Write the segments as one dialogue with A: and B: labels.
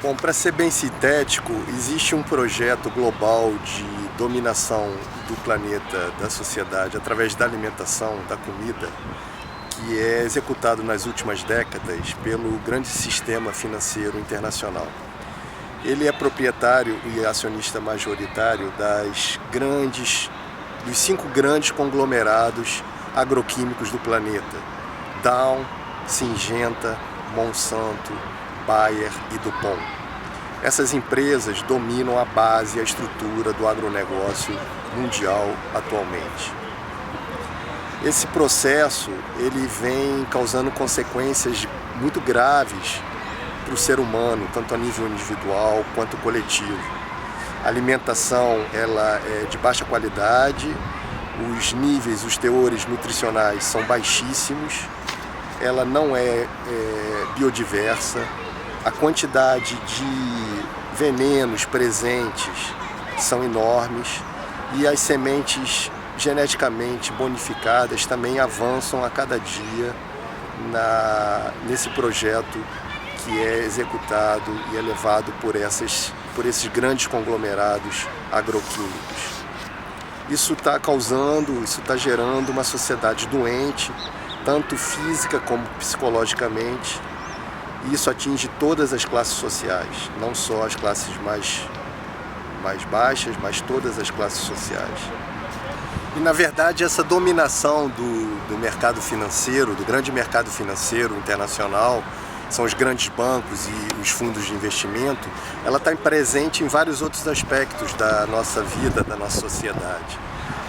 A: Bom, para ser bem sintético, existe um projeto global de dominação do planeta, da sociedade, através da alimentação, da comida, que é executado nas últimas décadas pelo grande sistema financeiro internacional. Ele é proprietário e acionista majoritário dos 5 grandes conglomerados agroquímicos do planeta: Dow, Syngenta, Monsanto, Bayer e DuPont. Essas empresas dominam a base e a estrutura do agronegócio mundial atualmente. Esse processo ele vem causando consequências muito graves para o ser humano, tanto a nível individual quanto coletivo. A alimentação ela é de baixa qualidade, os teores nutricionais são baixíssimos, ela não é biodiversa, a quantidade de venenos presentes são enormes e as sementes geneticamente bonificadas também avançam a cada dia nesse projeto que é executado e é levado por esses grandes conglomerados agroquímicos. Isso está gerando uma sociedade doente, tanto física como psicologicamente, e isso atinge todas as classes sociais, não só as classes mais baixas, mas todas as classes sociais. E na verdade essa dominação do mercado financeiro, do grande mercado financeiro internacional, são os grandes bancos e os fundos de investimento, ela está presente em vários outros aspectos da nossa vida, da nossa sociedade.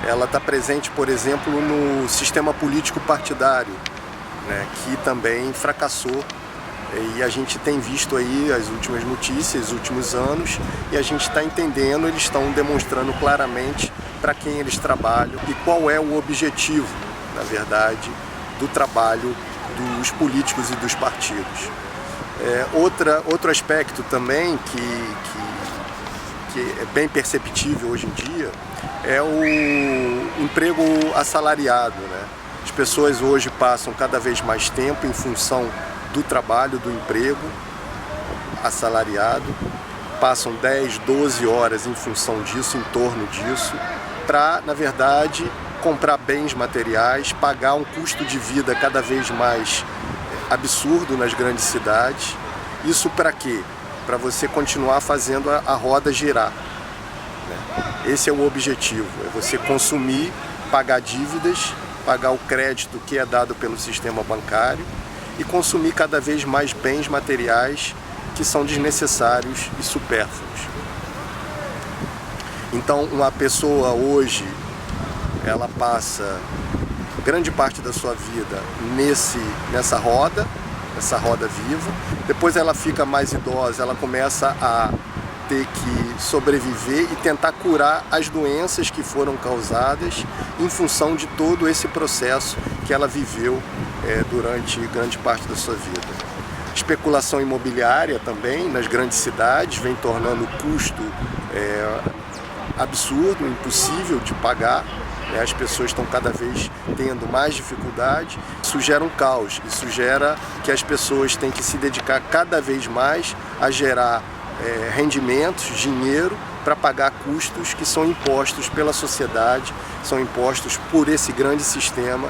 A: Ela está presente, por exemplo, no sistema político partidário, né, que também fracassou. E a gente tem visto aí as últimas notícias, os últimos anos, e a gente está entendendo, eles estão demonstrando claramente para quem eles trabalham e qual é o objetivo, na verdade, do trabalho dos políticos e dos partidos. Outro aspecto também que é bem perceptível hoje em dia é o emprego assalariado, né? As pessoas hoje passam cada vez mais tempo em função do trabalho, do emprego assalariado, passam 10, 12 horas em função disso, em torno disso, para, na verdade, comprar bens materiais, pagar um custo de vida cada vez mais absurdo nas grandes cidades. Isso para quê? Para você continuar fazendo a roda girar, né? Esse é o objetivo, é você consumir, pagar dívidas, pagar o crédito que é dado pelo sistema bancário e consumir cada vez mais bens materiais que são desnecessários e supérfluos. Então, uma pessoa hoje, ela passa grande parte da sua vida nessa roda viva. Depois ela fica mais idosa, ela começa a ter que sobreviver e tentar curar as doenças que foram causadas em função de todo esse processo que ela viveu durante grande parte da sua vida. Especulação imobiliária também nas grandes cidades vem tornando o custo absurdo, impossível de pagar. As pessoas estão cada vez tendo mais dificuldade. Isso gera um caos, isso gera que as pessoas têm que se dedicar cada vez mais a gerar rendimentos, dinheiro, para pagar custos que são impostos pela sociedade, são impostos por esse grande sistema,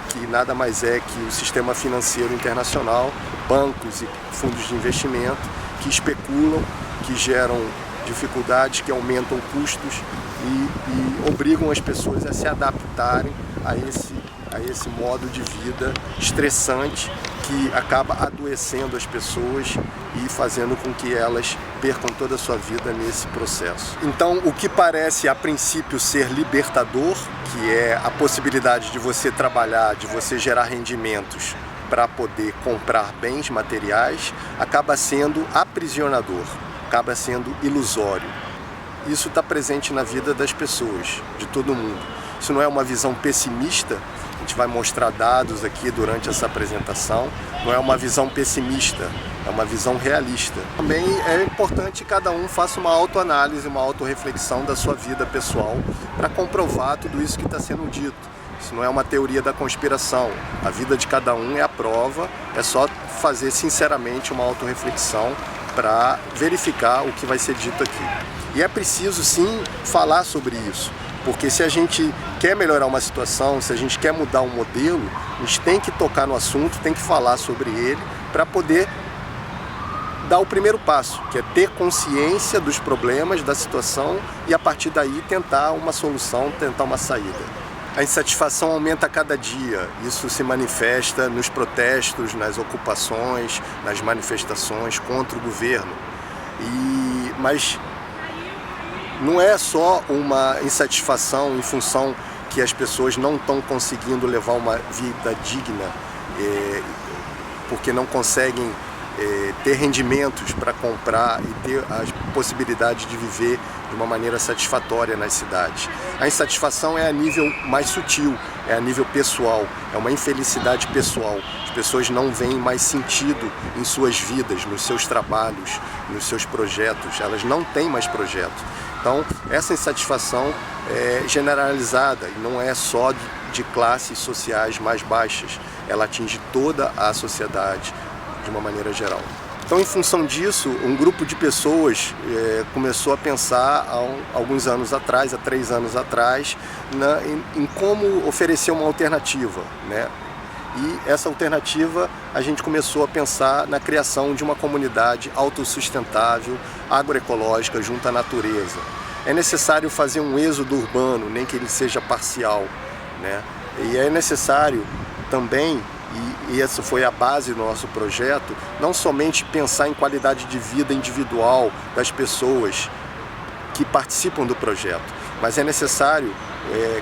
A: que nada mais é que o sistema financeiro internacional, bancos e fundos de investimento, que especulam, que geram dificuldades, que aumentam custos e obrigam as pessoas a se adaptarem a esse modo de vida estressante que acaba adoecendo as pessoas e fazendo com que elas percam toda a sua vida nesse processo. Então, o que parece a princípio ser libertador, que é a possibilidade de você trabalhar, de você gerar rendimentos para poder comprar bens materiais, acaba sendo aprisionador, acaba sendo ilusório. Isso está presente na vida das pessoas, de todo mundo. Isso não é uma visão pessimista, a gente vai mostrar dados aqui durante essa apresentação, não é uma visão pessimista, é uma visão realista. Também é importante que cada um faça uma autoanálise, uma autorreflexão da sua vida pessoal para comprovar tudo isso que está sendo dito, Isso não é uma teoria da conspiração. A vida de cada um é a prova, é só fazer sinceramente uma autorreflexão para verificar o que vai ser dito aqui. E é preciso sim falar sobre isso, porque se a gente quer melhorar uma situação, se a gente quer mudar um modelo, a gente tem que tocar no assunto, tem que falar sobre ele para poder dar o primeiro passo, que é ter consciência dos problemas, da situação e a partir daí tentar uma solução, tentar uma saída. A insatisfação aumenta a cada dia, isso se manifesta nos protestos, nas ocupações, nas manifestações contra o governo. Mas não é só uma insatisfação em função que as pessoas não estão conseguindo levar uma vida digna, porque não conseguem ter rendimentos para comprar e ter a possibilidade de viver de uma maneira satisfatória nas cidades. A insatisfação é a nível mais sutil, é a nível pessoal, é uma infelicidade pessoal. As pessoas não veem mais sentido em suas vidas, nos seus trabalhos, nos seus projetos, elas não têm mais projeto. Então, essa insatisfação é generalizada e não é só de classes sociais mais baixas, ela atinge toda a sociedade de uma maneira geral. Então, em função disso, um grupo de pessoas começou a pensar há alguns anos atrás, há 3 anos atrás, em como oferecer uma alternativa, né? E essa alternativa a gente começou a pensar na criação de uma comunidade autossustentável, agroecológica, junto à natureza. É necessário fazer um êxodo urbano, nem que ele seja parcial, né? E é necessário também, e essa foi a base do nosso projeto, não somente pensar em qualidade de vida individual das pessoas que participam do projeto, mas é necessário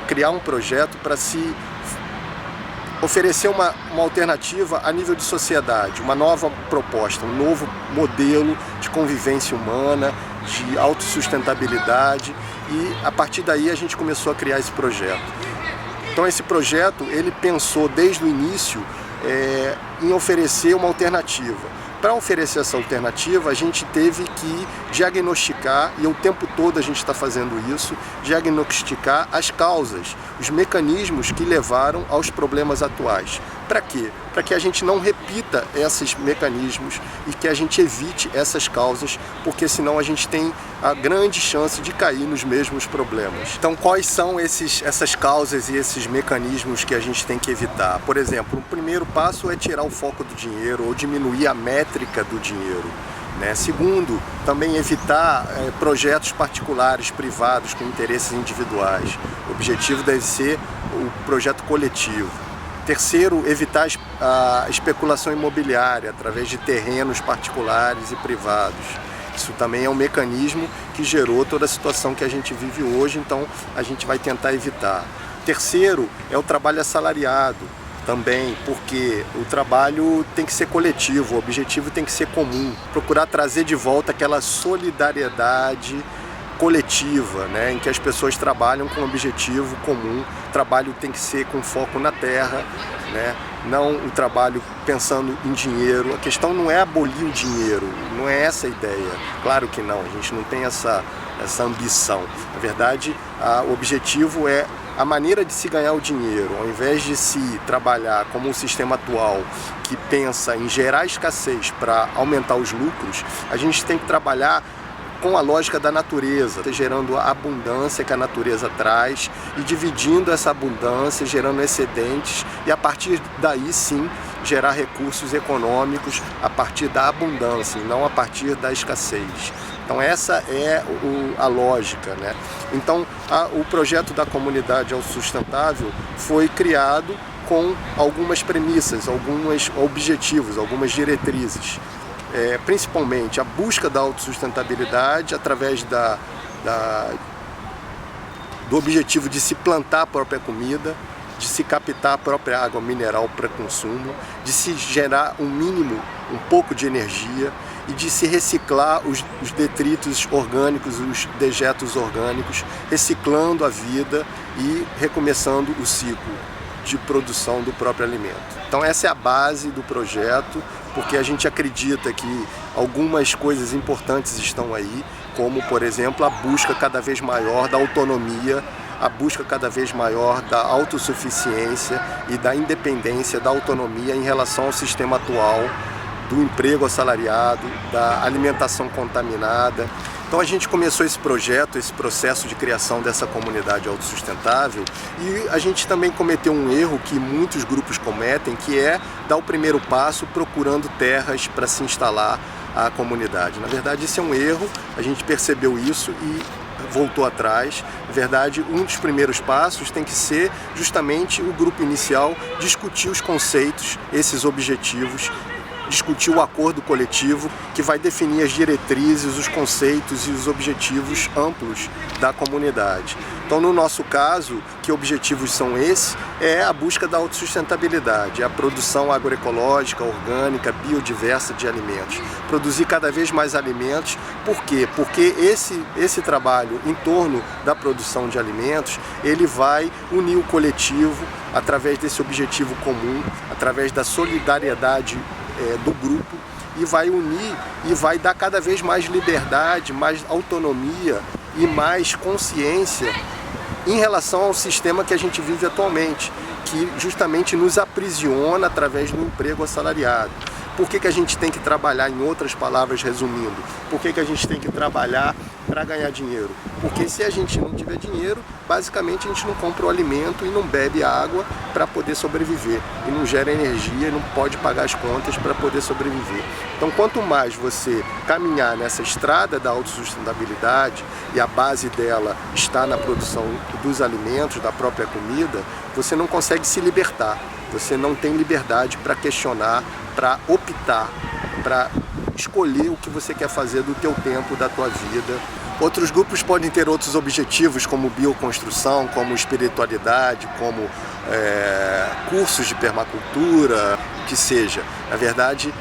A: criar um projeto para se oferecer uma alternativa a nível de sociedade, uma nova proposta, um novo modelo de convivência humana, de autossustentabilidade, e a partir daí a gente começou a criar esse projeto. Então esse projeto, ele pensou desde o início em oferecer uma alternativa. Para oferecer essa alternativa, a gente teve que diagnosticar, e o tempo todo a gente está fazendo isso, diagnosticar as causas, os mecanismos que levaram aos problemas atuais. Para quê? Para que a gente não repita esses mecanismos e que a gente evite essas causas, porque senão a gente tem a grande chance de cair nos mesmos problemas. Então, quais são essas causas e esses mecanismos que a gente tem que evitar? Por exemplo, o primeiro passo é tirar o foco do dinheiro ou diminuir a métrica do dinheiro, né? Segundo, também evitar projetos particulares, privados, com interesses individuais. O objetivo deve ser o projeto coletivo. Terceiro, evitar a especulação imobiliária através de terrenos particulares e privados. Isso também é um mecanismo que gerou toda a situação que a gente vive hoje, então a gente vai tentar evitar. Terceiro, é o trabalho assalariado também, porque o trabalho tem que ser coletivo, o objetivo tem que ser comum. Procurar trazer de volta aquela solidariedade coletiva, né, em que as pessoas trabalham com um objetivo comum. O trabalho tem que ser com foco na terra, né, não o trabalho pensando em dinheiro. A questão não é abolir o dinheiro, não é essa a ideia. Claro que não, a gente não tem essa ambição. Na verdade, o objetivo é a maneira de se ganhar o dinheiro. Ao invés de se trabalhar como um sistema atual que pensa em gerar escassez para aumentar os lucros, a gente tem que trabalhar com a lógica da natureza, gerando a abundância que a natureza traz e dividindo essa abundância, gerando excedentes e a partir daí sim gerar recursos econômicos a partir da abundância e não a partir da escassez. Então essa é a lógica, né? Então o projeto da comunidade autossustentável foi criado com algumas premissas, alguns objetivos, algumas diretrizes. Principalmente a busca da autossustentabilidade através do objetivo de se plantar a própria comida, de se captar a própria água mineral para consumo, de se gerar um pouco de energia e de se reciclar os detritos orgânicos, os dejetos orgânicos, reciclando a vida e recomeçando o ciclo de produção do próprio alimento. Então essa é a base do projeto, porque a gente acredita que algumas coisas importantes estão aí, como, por exemplo, a busca cada vez maior da autonomia a busca cada vez maior da autossuficiência e da independência, da autonomia em relação ao sistema atual do emprego assalariado, da alimentação contaminada. Então a gente começou esse projeto, esse processo de criação dessa comunidade autossustentável, e a gente também cometeu um erro que muitos grupos cometem, que é dar o primeiro passo procurando terras para se instalar a comunidade. Na verdade, esse é um erro, a gente percebeu isso e voltou atrás. Na verdade, um dos primeiros passos tem que ser justamente o grupo inicial discutir os conceitos, esses objetivos, discutir o acordo coletivo que vai definir as diretrizes, os conceitos e os objetivos amplos da comunidade. Então, no nosso caso, que objetivos são esses? É a busca da autossustentabilidade, a produção agroecológica, orgânica, biodiversa de alimentos. Produzir cada vez mais alimentos. Por quê? Porque esse trabalho em torno da produção de alimentos, ele vai unir o coletivo através desse objetivo comum, através da solidariedade do grupo, e vai unir e vai dar cada vez mais liberdade, mais autonomia e mais consciência em relação ao sistema que a gente vive atualmente, que justamente nos aprisiona através do emprego assalariado. Por que a gente tem que trabalhar, em outras palavras, resumindo? Por que a gente tem que trabalhar para ganhar dinheiro? Porque se a gente não tiver dinheiro, basicamente a gente não compra o alimento e não bebe água para poder sobreviver. E não gera energia e não pode pagar as contas para poder sobreviver. Então, quanto mais você caminhar nessa estrada da autossustentabilidade, e a base dela está na produção dos alimentos, da própria comida, você não consegue se libertar. Você não tem liberdade para questionar, para optar, para escolher o que você quer fazer do teu tempo, da tua vida. Outros grupos podem ter outros objetivos, como bioconstrução, como espiritualidade, como cursos de permacultura, o que seja. Na verdade,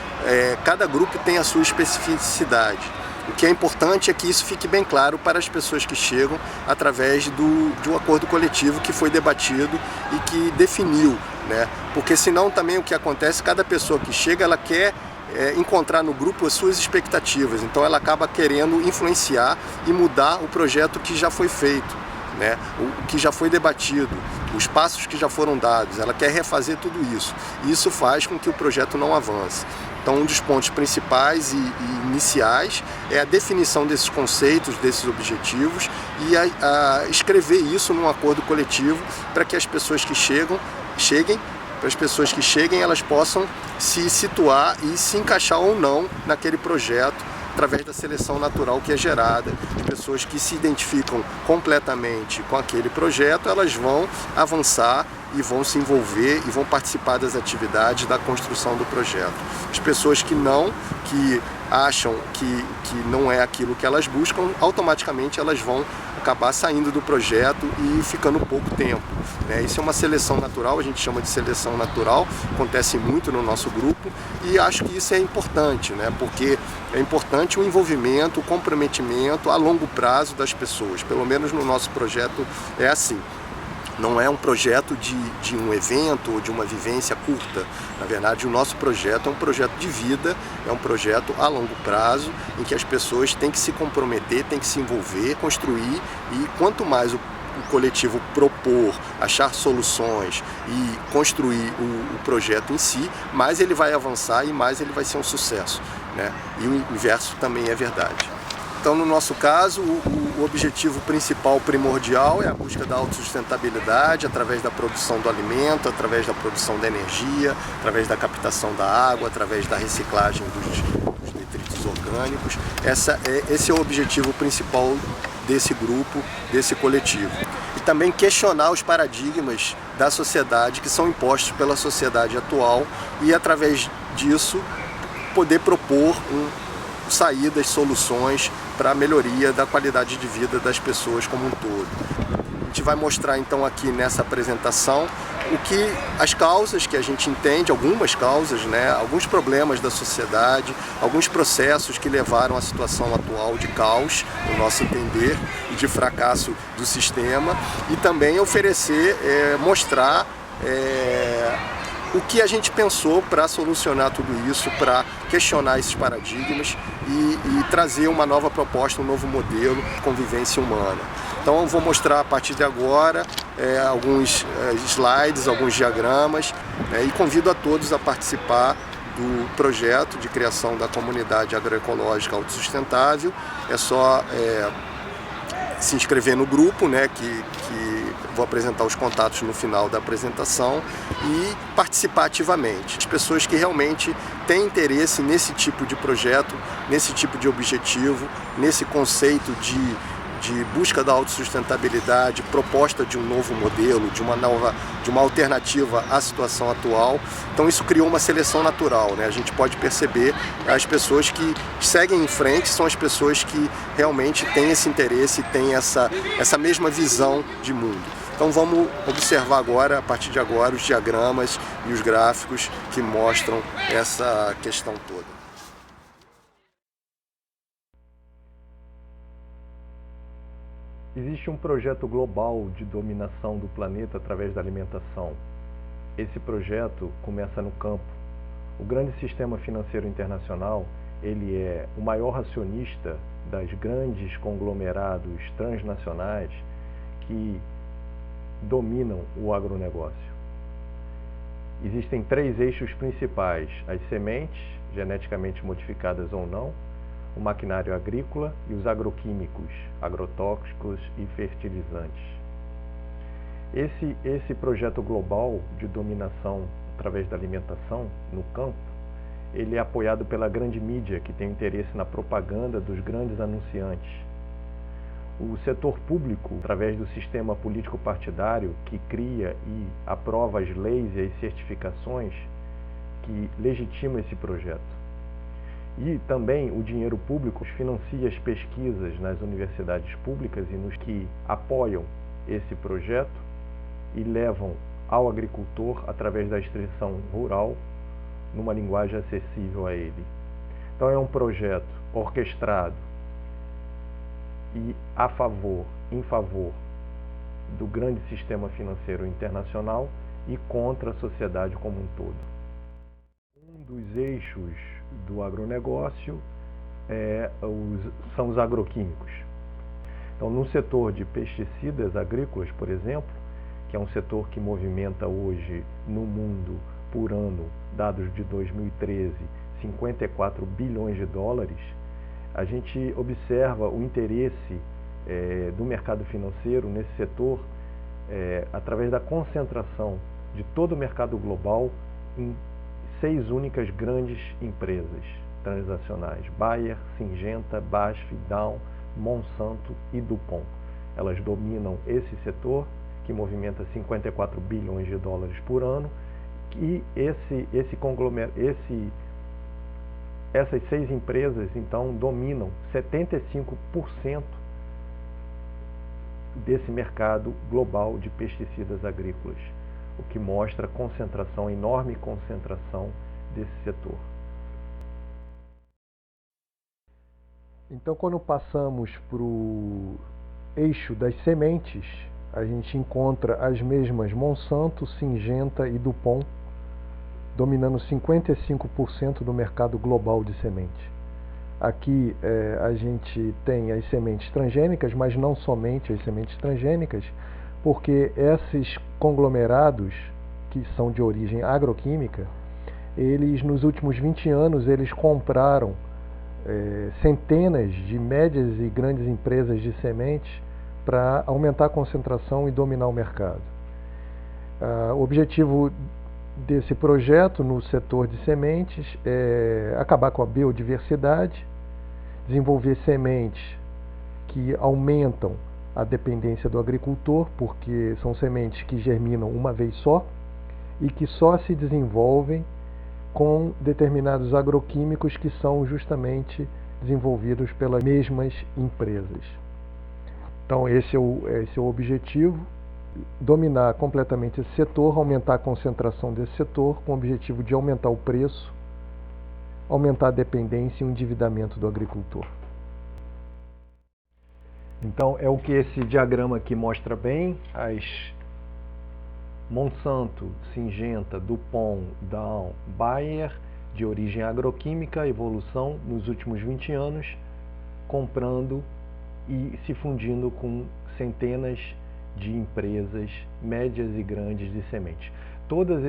A: cada grupo tem a sua especificidade. O que é importante é que isso fique bem claro para as pessoas que chegam através de um acordo coletivo que foi debatido e que definiu, né? Porque senão também o que acontece, cada pessoa que chega, ela quer encontrar no grupo as suas expectativas, então ela acaba querendo influenciar e mudar o projeto que já foi feito, né? O que já foi debatido, os passos que já foram dados, ela quer refazer tudo isso, e isso faz com que o projeto não avance. Então, um dos pontos principais e iniciais é a definição desses conceitos, desses objetivos, e a escrever isso num acordo coletivo para que as pessoas que cheguem, elas possam se situar e se encaixar ou não naquele projeto, através da seleção natural que é gerada. As pessoas que se identificam completamente com aquele projeto, elas vão avançar e vão se envolver e vão participar das atividades da construção do projeto. As pessoas que acham que não é aquilo que elas buscam, automaticamente elas vão acabar saindo do projeto e ficando pouco tempo, né? Isso é uma seleção natural, a gente chama de seleção natural, acontece muito no nosso grupo, e acho que isso é importante, né? Porque é importante o envolvimento, o comprometimento a longo prazo das pessoas, pelo menos no nosso projeto é assim. Não é um projeto de um evento ou de uma vivência curta. Na verdade, o nosso projeto é um projeto de vida, é um projeto a longo prazo, em que as pessoas têm que se comprometer, têm que se envolver, construir, e quanto mais o coletivo propor, achar soluções e construir o projeto em si, mais ele vai avançar e mais ele vai ser um sucesso, né? E o inverso também é verdade. Então, no nosso caso, o objetivo principal, primordial, é a busca da autossustentabilidade através da produção do alimento, através da produção da energia, através da captação da água, através da reciclagem dos detritos orgânicos. Esse é o objetivo principal desse grupo, desse coletivo. E também questionar os paradigmas da sociedade que são impostos pela sociedade atual e, através disso, poder propor saídas, soluções para a melhoria da qualidade de vida das pessoas como um todo. A gente vai mostrar então aqui nessa apresentação as causas que a gente entende, algumas causas, né, alguns problemas da sociedade, alguns processos que levaram à situação atual de caos, no nosso entender, e de fracasso do sistema, e também oferecer, mostrar o que a gente pensou para solucionar tudo isso, para questionar esses paradigmas e trazer uma nova proposta, um novo modelo de convivência humana. Então eu vou mostrar a partir de agora alguns slides, alguns diagramas e convido a todos a participar do projeto de criação da comunidade agroecológica autossustentável. É só se inscrever no grupo, né, que vou apresentar os contatos no final da apresentação, e participar ativamente. As pessoas que realmente têm interesse nesse tipo de projeto, nesse tipo de objetivo, nesse conceito de busca da autossustentabilidade, proposta de um novo modelo, de uma alternativa à situação atual. Então isso criou uma seleção natural, né? A gente pode perceber as pessoas que seguem em frente são as pessoas que realmente têm esse interesse, têm essa mesma visão de mundo. Então vamos observar agora, a partir de agora, os diagramas e os gráficos que mostram essa questão toda.
B: Existe um projeto global de dominação do planeta através da alimentação. Esse projeto começa no campo. O grande sistema financeiro internacional, ele é o maior acionista das grandes conglomerados transnacionais que dominam o agronegócio. Existem 3 eixos principais: as sementes, geneticamente modificadas ou não, o maquinário agrícola e os agroquímicos, agrotóxicos e fertilizantes. Esse projeto global de dominação através da alimentação no campo, ele é apoiado pela grande mídia, que tem interesse na propaganda dos grandes anunciantes. O setor público, através do sistema político-partidário, que cria e aprova as leis e as certificações que legitimam esse projeto. E também o dinheiro público financia as pesquisas nas universidades públicas e nos que apoiam esse projeto e levam ao agricultor através da extensão rural numa linguagem acessível a ele. Então é um projeto orquestrado e em favor do grande sistema financeiro internacional e contra a sociedade como um todo. Um dos eixos do agronegócio são os agroquímicos. Então, no setor de pesticidas agrícolas, por exemplo, que é um setor que movimenta hoje no mundo, por ano, dados de 2013, 54 bilhões de dólares, a gente observa o interesse do mercado financeiro nesse setor através da concentração de todo o mercado global em 6 únicas grandes empresas transacionais: Bayer, Syngenta, BASF, Dow, Monsanto e DuPont. Elas dominam esse setor, que movimenta 54 bilhões de dólares por ano, e essas 6 empresas, então, dominam 75% desse mercado global de pesticidas agrícolas, o que mostra a enorme concentração desse setor. Então, quando passamos para o eixo das sementes, a gente encontra as mesmas Monsanto, Syngenta e DuPont, dominando 55% do mercado global de semente. Aqui a gente tem as sementes transgênicas, mas não somente as sementes transgênicas, porque esses conglomerados, que são de origem agroquímica, eles nos últimos 20 anos eles compraram centenas de médias e grandes empresas de sementes para aumentar a concentração e dominar o mercado. O objetivo desse projeto no setor de sementes é acabar com a biodiversidade, desenvolver sementes que aumentam a dependência do agricultor, porque são sementes que germinam uma vez só e que só se desenvolvem com determinados agroquímicos que são justamente desenvolvidos pelas mesmas empresas. Então esse é o objetivo: dominar completamente esse setor, aumentar a concentração desse setor com o objetivo de aumentar o preço, aumentar a dependência e o endividamento do agricultor. Então é o que esse diagrama aqui mostra bem: as Monsanto, Syngenta, DuPont, Dow, Bayer, de origem agroquímica, evolução nos últimos 20 anos, comprando e se fundindo com centenas de empresas médias e grandes de sementes. Todas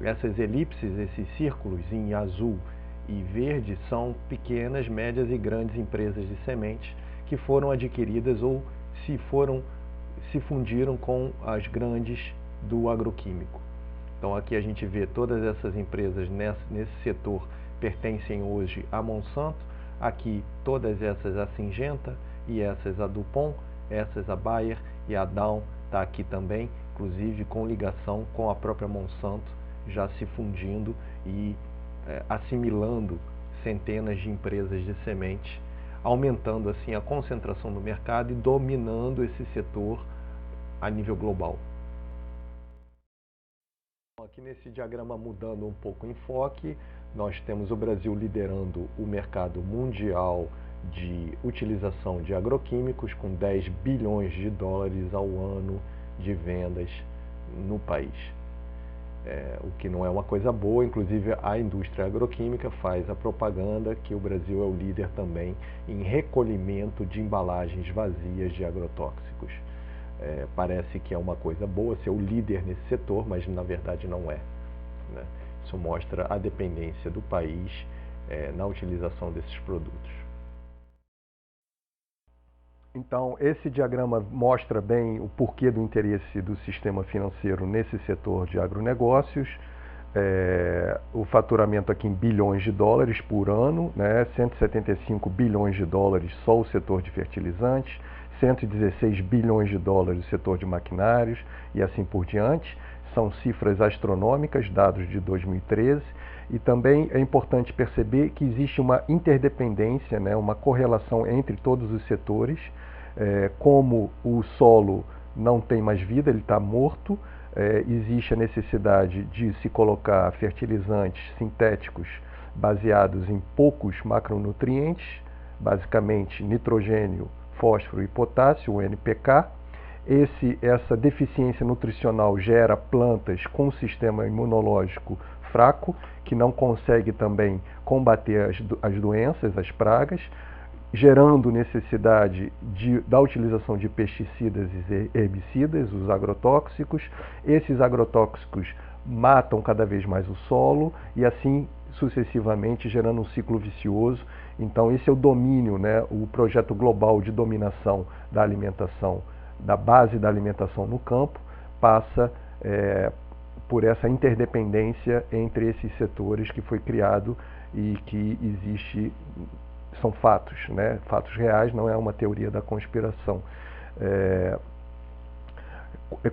B: essas elipses, esses círculos em azul e verde são pequenas, médias e grandes empresas de sementes que foram adquiridas ou se fundiram com as grandes do agroquímico. Então aqui a gente vê todas essas empresas nesse setor pertencem hoje a Monsanto, aqui todas essas a Syngenta e essas a DuPont, essas a Bayer e a Dow está aqui também, inclusive com ligação com a própria Monsanto, já se fundindo e assimilando centenas de empresas de semente, aumentando assim a concentração no mercado e dominando esse setor a nível global. Aqui nesse diagrama, mudando um pouco o enfoque, nós temos o Brasil liderando o mercado mundial de utilização de agroquímicos, com 10 bilhões de dólares ao ano de vendas no país. O que não é uma coisa boa, inclusive a indústria agroquímica faz a propaganda que o Brasil é o líder também em recolhimento de embalagens vazias de agrotóxicos. Parece que é uma coisa boa ser o líder nesse setor, mas na verdade não é, né? Isso mostra a dependência do país na utilização desses produtos. Então, esse diagrama mostra bem o porquê do interesse do sistema financeiro nesse setor de agronegócios. O faturamento aqui em bilhões de dólares por ano, né? 175 bilhões de dólares só o setor de fertilizantes, 116 bilhões de dólares o setor de maquinários e assim por diante. São cifras astronômicas, dados de 2013, e também é importante perceber que existe uma interdependência, né, uma correlação entre todos os setores. Como o solo não tem mais vida, ele está morto, existe a necessidade de se colocar fertilizantes sintéticos baseados em poucos macronutrientes, basicamente nitrogênio, fósforo e potássio, o NPK. Essa deficiência nutricional gera plantas com sistema imunológico fraco, que não consegue também combater as doenças, as pragas, gerando necessidade da utilização de pesticidas e herbicidas, os agrotóxicos. Esses agrotóxicos matam cada vez mais o solo e assim sucessivamente, gerando um ciclo vicioso. Então esse é o domínio, né, o projeto global de dominação da alimentação, da base da alimentação no campo, passa por essa interdependência entre esses setores que foi criado e que existe, são fatos, né, fatos reais, não é uma teoria da conspiração.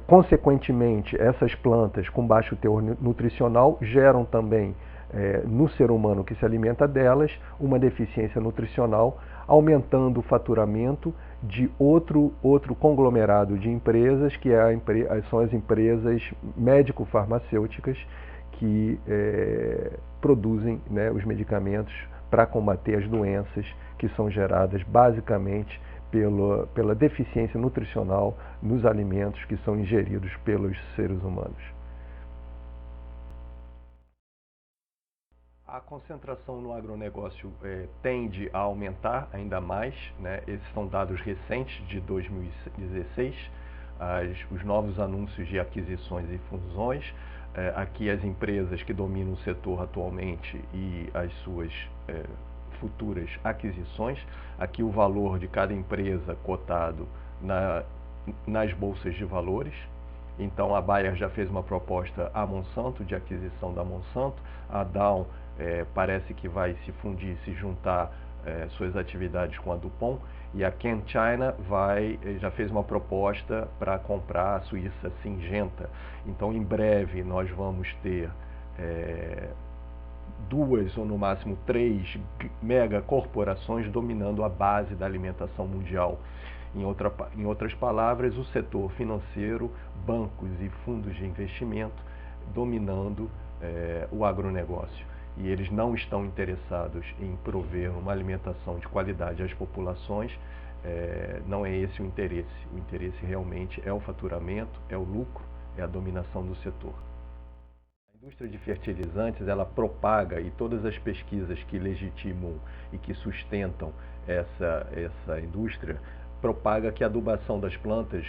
B: Consequentemente, essas plantas com baixo teor nutricional geram também no ser humano que se alimenta delas uma deficiência nutricional, aumentando o faturamento de outro conglomerado de empresas, que são as empresas médico-farmacêuticas que produzem, né, os medicamentos para combater as doenças que são geradas basicamente pela deficiência nutricional nos alimentos que são ingeridos pelos seres humanos. A concentração no agronegócio tende a aumentar ainda mais, né? Esses são dados recentes de 2016, os novos anúncios de aquisições e fusões. Aqui as empresas que dominam o setor atualmente e as suas futuras aquisições. Aqui o valor de cada empresa cotado nas bolsas de valores. Então a Bayer já fez uma proposta à Monsanto de aquisição da Monsanto. A Dow parece que vai se fundir, se juntar suas atividades com a DuPont. E a ChemChina já fez uma proposta para comprar a Suíça Syngenta. Então em breve nós vamos ter 2 ou no máximo 3 megacorporações dominando a base da alimentação mundial. Em outras palavras, o setor financeiro, bancos e fundos de investimento dominando o agronegócio. E eles não estão interessados em prover uma alimentação de qualidade às populações. Não é esse o interesse. O interesse realmente é o faturamento, é o lucro, é a dominação do setor. A indústria de fertilizantes, ela propaga, e todas as pesquisas que legitimam e que sustentam essa indústria, propaga que a adubação das plantas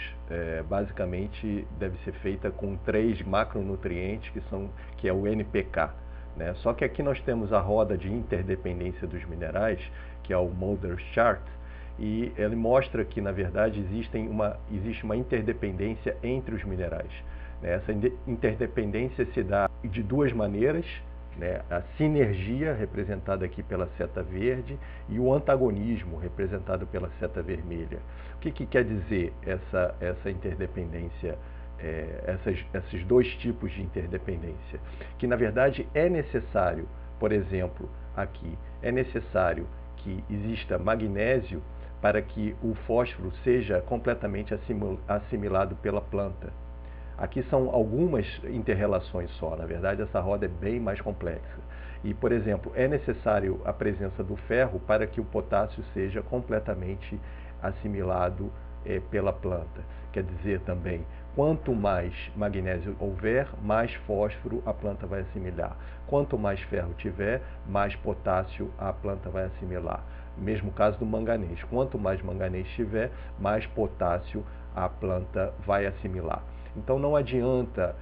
B: basicamente deve ser feita com 3 macronutrientes, que é o NPK. Né? Só que aqui nós temos a roda de interdependência dos minerais, que é o Mulder's Chart, e ele mostra que, na verdade, existe uma interdependência entre os minerais. Essa interdependência se dá de 2 maneiras, né? A sinergia, representada aqui pela seta verde, e o antagonismo, representado pela seta vermelha. O que quer dizer essa interdependência, esses 2 tipos de interdependência? Que, na verdade, é necessário, por exemplo, aqui, é necessário que exista magnésio para que o fósforo seja completamente assimilado pela planta. Aqui são algumas interrelações só, na verdade essa roda é bem mais complexa. E, por exemplo, é necessário a presença do ferro para que o potássio seja completamente assimilado pela planta. Quer dizer também, quanto mais magnésio houver, mais fósforo a planta vai assimilar. Quanto mais ferro tiver, mais potássio a planta vai assimilar. Mesmo caso do manganês. Quanto mais manganês tiver, mais potássio a planta vai assimilar. Então não adianta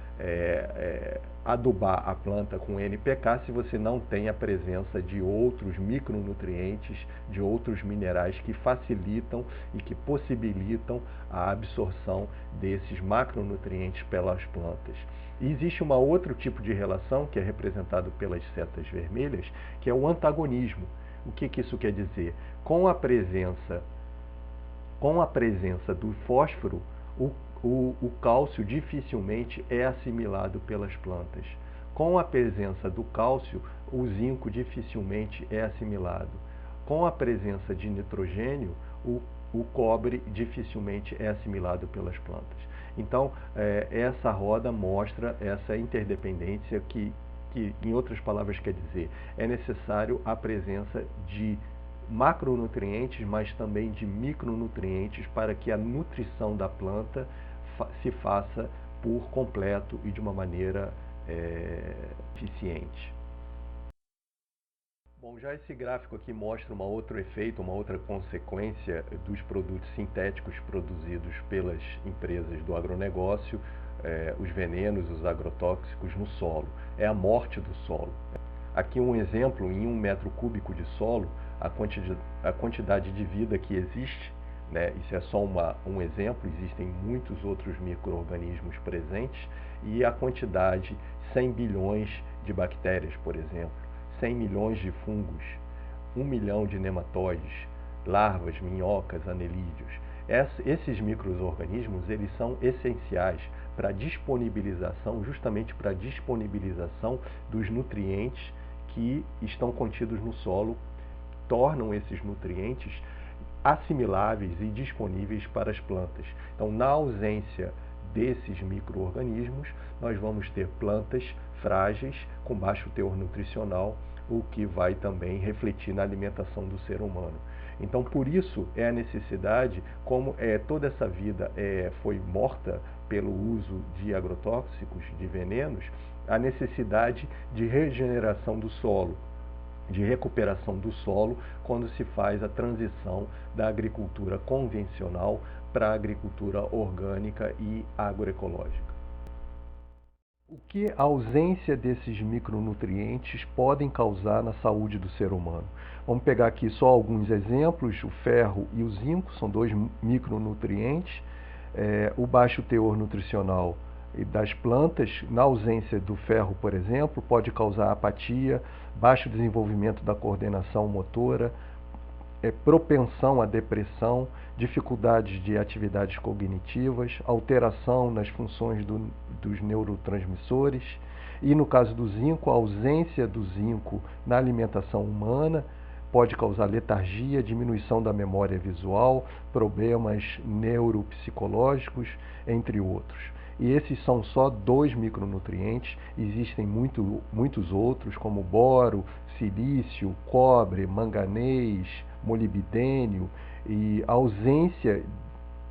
B: adubar a planta com NPK se você não tem a presença de outros micronutrientes, de outros minerais que facilitam e que possibilitam a absorção desses macronutrientes pelas plantas. E existe um outro tipo de relação, que é representado pelas setas vermelhas, que é o antagonismo. O que isso quer dizer? Com a presença do fósforo, o cálcio dificilmente é assimilado pelas plantas. Com a presença do cálcio, o zinco dificilmente é assimilado. Com a presença de nitrogênio, o cobre dificilmente é assimilado pelas plantas. Então, essa roda mostra essa interdependência que, em outras palavras, quer dizer, é necessário a presença de macronutrientes, mas também de micronutrientes para que a nutrição da planta se faça por completo e de uma maneira eficiente. Bom, já esse gráfico aqui mostra um outro efeito, uma outra consequência dos produtos sintéticos produzidos pelas empresas do agronegócio, os venenos, os agrotóxicos no solo. É a morte do solo. Aqui um exemplo, em 1 metro cúbico de solo, a quantidade de vida que existe, né? Isso é só um exemplo, existem muitos outros micro-organismos presentes, e a quantidade, 100 bilhões de bactérias, por exemplo, 100 milhões de fungos, 1 milhão de nematóides, larvas, minhocas, anelídeos. Esses micro-organismos, eles são essenciais para a disponibilização, justamente para a disponibilização dos nutrientes que estão contidos no solo, tornam esses nutrientes assimiláveis e disponíveis para as plantas. Então, na ausência desses micro-organismos, nós vamos ter plantas frágeis, com baixo teor nutricional, o que vai também refletir na alimentação do ser humano. Então, por isso é a necessidade, como toda essa vida foi morta pelo uso de agrotóxicos, de venenos, a necessidade de regeneração do solo, de recuperação do solo, quando se faz a transição da agricultura convencional para a agricultura orgânica e agroecológica. O que a ausência desses micronutrientes podem causar na saúde do ser humano? Vamos pegar aqui só alguns exemplos. O ferro e o zinco são 2 micronutrientes. O baixo teor nutricional das plantas, na ausência do ferro, por exemplo, pode causar apatia, baixo desenvolvimento da coordenação motora, propensão à depressão, dificuldades de atividades cognitivas, alteração nas funções dos neurotransmissores. E no caso do zinco, a ausência do zinco na alimentação humana pode causar letargia, diminuição da memória visual, problemas neuropsicológicos, entre outros. E esses são só 2 micronutrientes, existem muitos outros, como boro, silício, cobre, manganês, molibdênio, e a ausência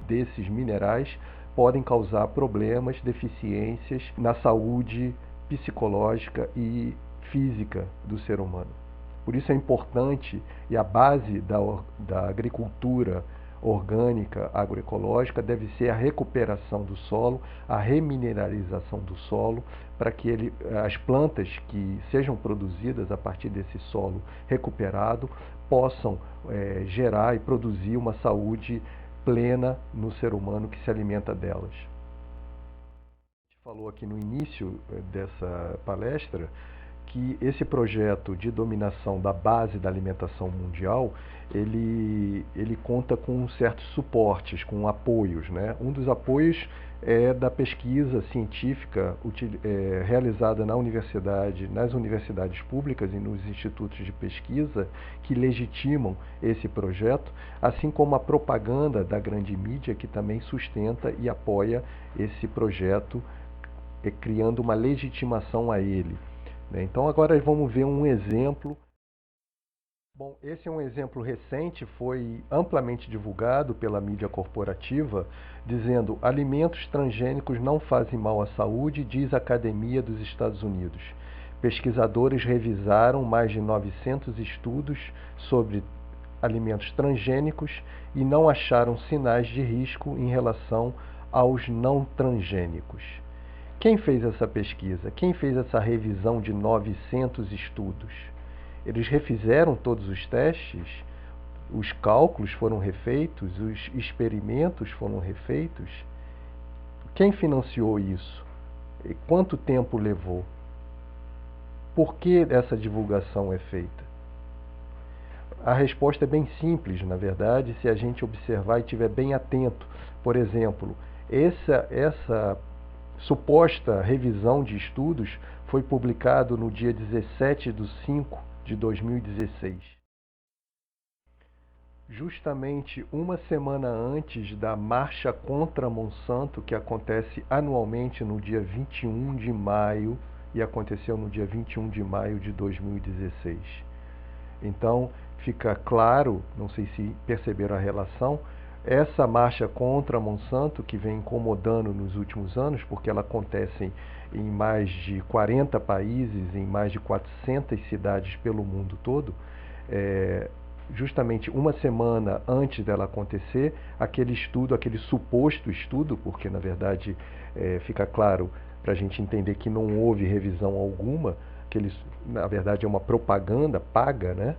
B: desses minerais podem causar problemas, deficiências na saúde psicológica e física do ser humano. Por isso é importante, e a base da agricultura orgânica agroecológica deve ser a recuperação do solo, a remineralização do solo, para que as plantas que sejam produzidas a partir desse solo recuperado possam gerar e produzir uma saúde plena no ser humano que se alimenta delas. A gente falou aqui no início dessa palestra que esse projeto de dominação da base da alimentação mundial, ele conta com certos suportes, com apoios, né? Um dos apoios é da pesquisa científica realizada nas universidades públicas e nos institutos de pesquisa que legitimam esse projeto, assim como a propaganda da grande mídia que também sustenta e apoia esse projeto, criando uma legitimação a ele. Então agora vamos ver um exemplo. Bom, esse é um exemplo recente, foi amplamente divulgado pela mídia corporativa, dizendo: alimentos transgênicos não fazem mal à saúde, diz a Academia dos Estados Unidos. Pesquisadores revisaram mais de 900 estudos sobre alimentos transgênicos e não acharam sinais de risco em relação aos não transgênicos. Quem fez essa pesquisa? Quem fez essa revisão de 900 estudos? Eles refizeram todos os testes, os cálculos foram refeitos, os experimentos foram refeitos. Quem financiou isso? Quanto tempo levou? Por que essa divulgação é feita? A resposta é bem simples, na verdade, se a gente observar e estiver bem atento. Por exemplo, essa suposta revisão de estudos foi publicado no dia 17 de 5 de 2016. Justamente uma semana antes da marcha contra Monsanto, que acontece anualmente no dia 21 de maio, e aconteceu no dia 21 de maio de 2016. Então, fica claro, não sei se perceberam a relação, essa marcha contra Monsanto, que vem incomodando nos últimos anos, porque ela acontece em mais de 40 países, em mais de 400 cidades pelo mundo todo, justamente uma semana antes dela acontecer, aquele suposto estudo, porque na verdade fica claro para a gente entender que não houve revisão alguma, na verdade é uma propaganda paga, né?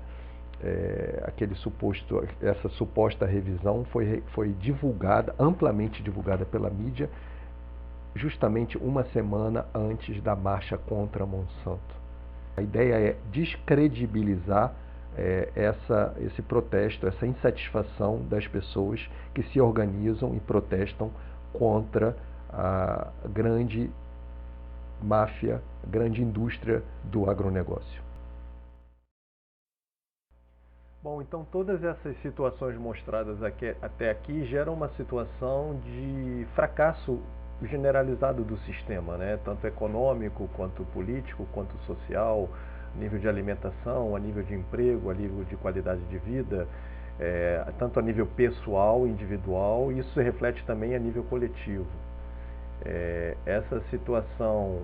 B: Essa suposta revisão foi divulgada, amplamente divulgada pela mídia, justamente uma semana antes da marcha contra Monsanto. A ideia é descredibilizar esse protesto, essa insatisfação das pessoas que se organizam e protestam contra a grande máfia, grande indústria do agronegócio. Bom, então todas essas situações mostradas até aqui geram uma situação de fracasso generalizado do sistema, né? Tanto econômico, quanto político, quanto social, nível de alimentação, a nível de emprego, a nível de qualidade de vida, tanto a nível pessoal, individual, e isso se reflete também a nível coletivo. Essa situação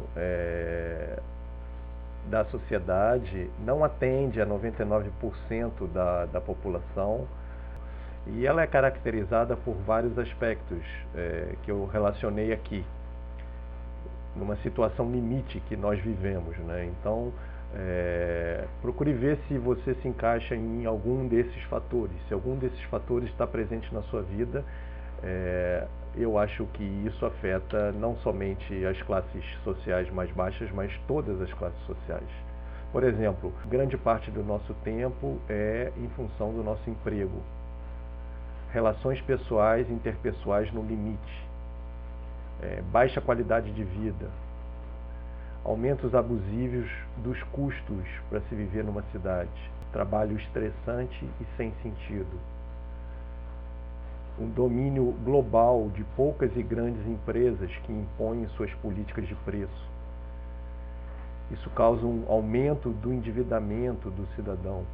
B: da sociedade não atende a 99% da população, e ela é caracterizada por vários aspectos que eu relacionei aqui, numa situação limite que nós vivemos, né? Então, procure ver se você se encaixa em algum desses fatores. Se algum desses fatores está presente na sua vida, eu acho que isso afeta não somente as classes sociais mais baixas, mas todas as classes sociais. Por exemplo, grande parte do nosso tempo é em função do nosso emprego. Relações pessoais, interpessoais no limite. Baixa qualidade de vida. Aumentos abusivos dos custos para se viver numa cidade. Trabalho estressante e sem sentido. Um domínio global de poucas e grandes empresas que impõem suas políticas de preço. Isso causa um aumento do endividamento do cidadão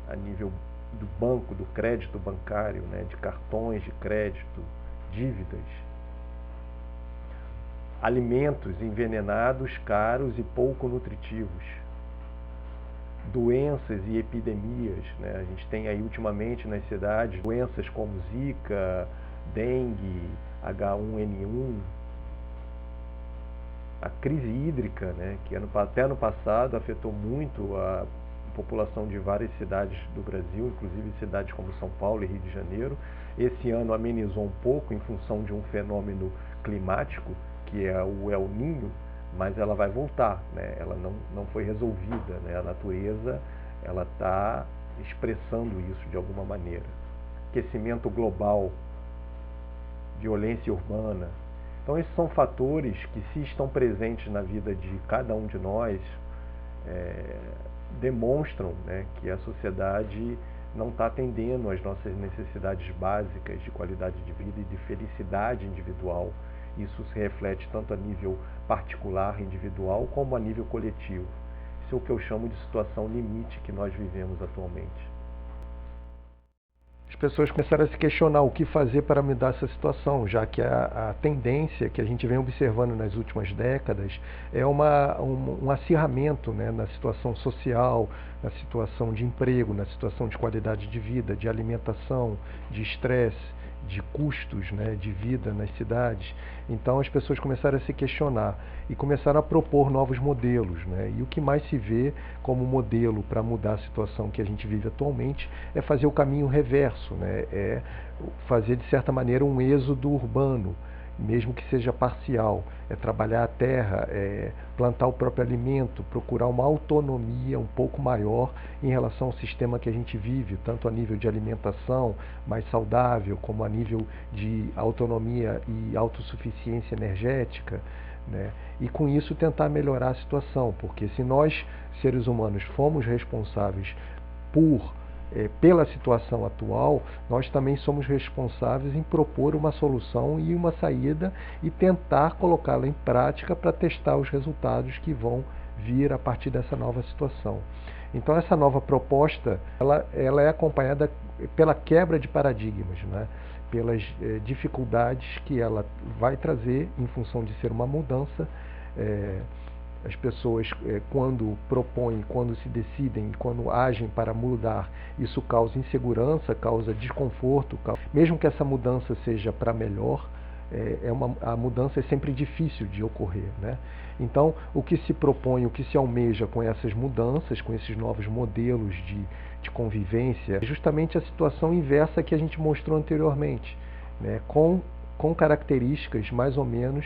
B: a nível do banco, do crédito bancário, né, de cartões de crédito, dívidas. alimentos envenenados, caros e pouco nutritivos, doenças e epidemias, né? A gente tem aí ultimamente nas cidades doenças como Zika, dengue, H1N1, a crise hídrica, né? Que até ano passado afetou muito a população de várias cidades do Brasil, inclusive cidades como São Paulo e Rio de Janeiro. Esse ano amenizou um pouco em função de um fenômeno climático, que é o El Niño, mas ela vai voltar, né? Ela não foi resolvida, né? A natureza ela está expressando isso de alguma maneira. Aquecimento global, violência urbana. Então esses são fatores que, se estão presentes na vida de cada um de nós, demonstram, né, que a sociedade não está atendendo às nossas necessidades básicas de qualidade de vida e de felicidade individual. Isso se reflete tanto a nível particular, individual, como a nível coletivo. Isso é o que eu chamo de situação limite que nós vivemos atualmente. As pessoas começaram a se questionar o que fazer para mudar essa situação, já que a tendência que a gente vem observando nas últimas décadas é um acirramento, né, na situação social, na situação de emprego, na situação de qualidade de vida, de alimentação, de estresse, de custos, né, de vida nas cidades. Então as pessoas começaram a se questionar e começaram a propor novos modelos, né? E o que mais se vê como modelo para mudar a situação que a gente vive atualmente é fazer o caminho reverso, né? É fazer, de certa maneira, um êxodo urbano, mesmo que seja parcial, é trabalhar a terra, é plantar o próprio alimento, procurar uma autonomia um pouco maior em relação ao sistema que a gente vive, tanto a nível de alimentação mais saudável, como a nível de autonomia e autossuficiência energética, né? E com isso tentar melhorar a situação, porque se nós, seres humanos, fomos responsáveis pela situação atual, nós também somos responsáveis em propor uma solução e uma saída e tentar colocá-la em prática para testar os resultados que vão vir a partir dessa nova situação. Então essa nova proposta, ela é acompanhada pela quebra de paradigmas, né? Pelas dificuldades que ela vai trazer em função de ser uma mudança. As pessoas, quando propõem, quando se decidem, quando agem para mudar, isso causa insegurança, causa desconforto. Mesmo que essa mudança seja para melhor, a mudança é sempre difícil de ocorrer, né? Então, o que se propõe, o que se almeja com essas mudanças, com esses novos modelos de convivência, é justamente a situação inversa que a gente mostrou anteriormente, né? Com características mais ou menos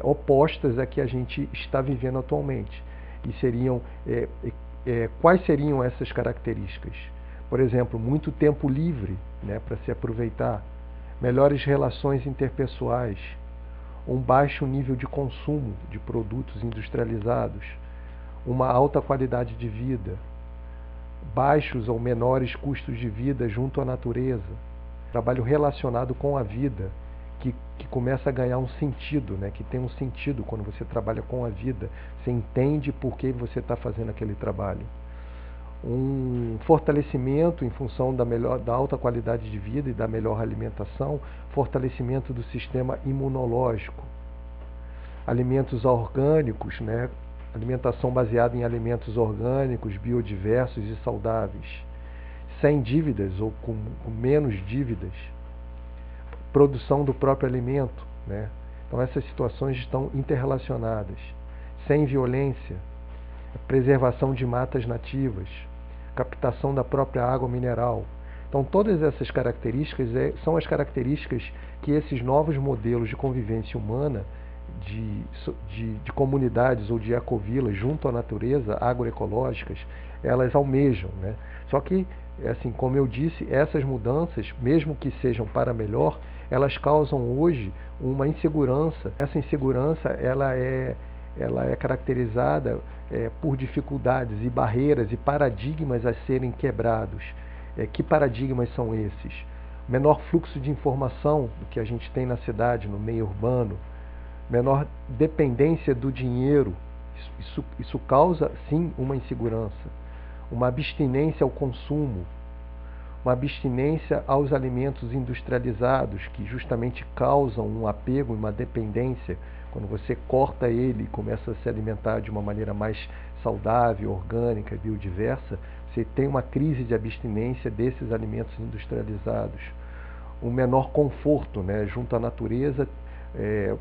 B: opostas a que a gente está vivendo atualmente. E seriam, quais seriam essas características? Por exemplo, muito tempo livre, né, para se aproveitar, melhores relações interpessoais, um baixo nível de consumo de produtos industrializados, uma alta qualidade de vida, baixos ou menores custos de vida junto à natureza, trabalho relacionado com a vida, que começa a ganhar um sentido, né? Que tem um sentido quando você trabalha com a vida, você entende por que você está fazendo aquele trabalho. Um fortalecimento em função da alta qualidade de vida e da melhor alimentação, fortalecimento do sistema imunológico. Alimentos orgânicos, né? Alimentação baseada em alimentos orgânicos, biodiversos e saudáveis. Sem dívidas ou com menos dívidas. Produção do próprio alimento, né? Então essas situações estão interrelacionadas. Sem violência, preservação de matas nativas, captação da própria água mineral. Então todas essas características são as características que esses novos modelos de convivência humana, de comunidades ou de ecovilas junto à natureza, agroecológicas, elas almejam, né? Só que, assim como eu disse, essas mudanças, mesmo que sejam para melhor, elas causam hoje uma insegurança. Essa insegurança ela é caracterizada por dificuldades e barreiras e paradigmas a serem quebrados. Que paradigmas são esses? Menor fluxo de informação que a gente tem na cidade, no meio urbano, menor dependência do dinheiro. Isso causa, sim, uma insegurança. Uma abstinência ao consumo, uma abstinência aos alimentos industrializados, que justamente causam um apego e uma dependência. Quando você corta ele e começa a se alimentar de uma maneira mais saudável, orgânica, biodiversa, você tem uma crise de abstinência desses alimentos industrializados. Um menor conforto, né? Junto à natureza,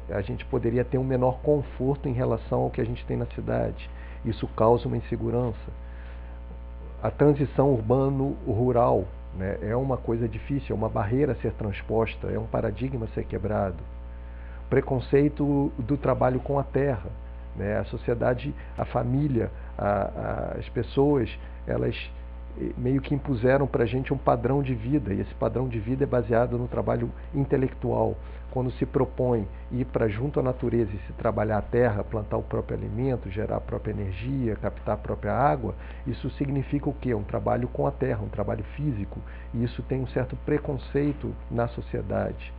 B: a gente poderia ter um menor conforto em relação ao que a gente tem na cidade. Isso causa uma insegurança. A transição urbano-rural, né, é uma coisa difícil, é uma barreira a ser transposta, é um paradigma a ser quebrado. Preconceito do trabalho com a terra, né, a sociedade, a família, as pessoas, elas meio que impuseram para a gente um padrão de vida, e esse padrão de vida é baseado no trabalho intelectual. Quando se propõe ir para junto à natureza e se trabalhar a terra, plantar o próprio alimento, gerar a própria energia, captar a própria água, isso significa o quê? Um trabalho com a terra, um trabalho físico, e isso tem um certo preconceito na sociedade,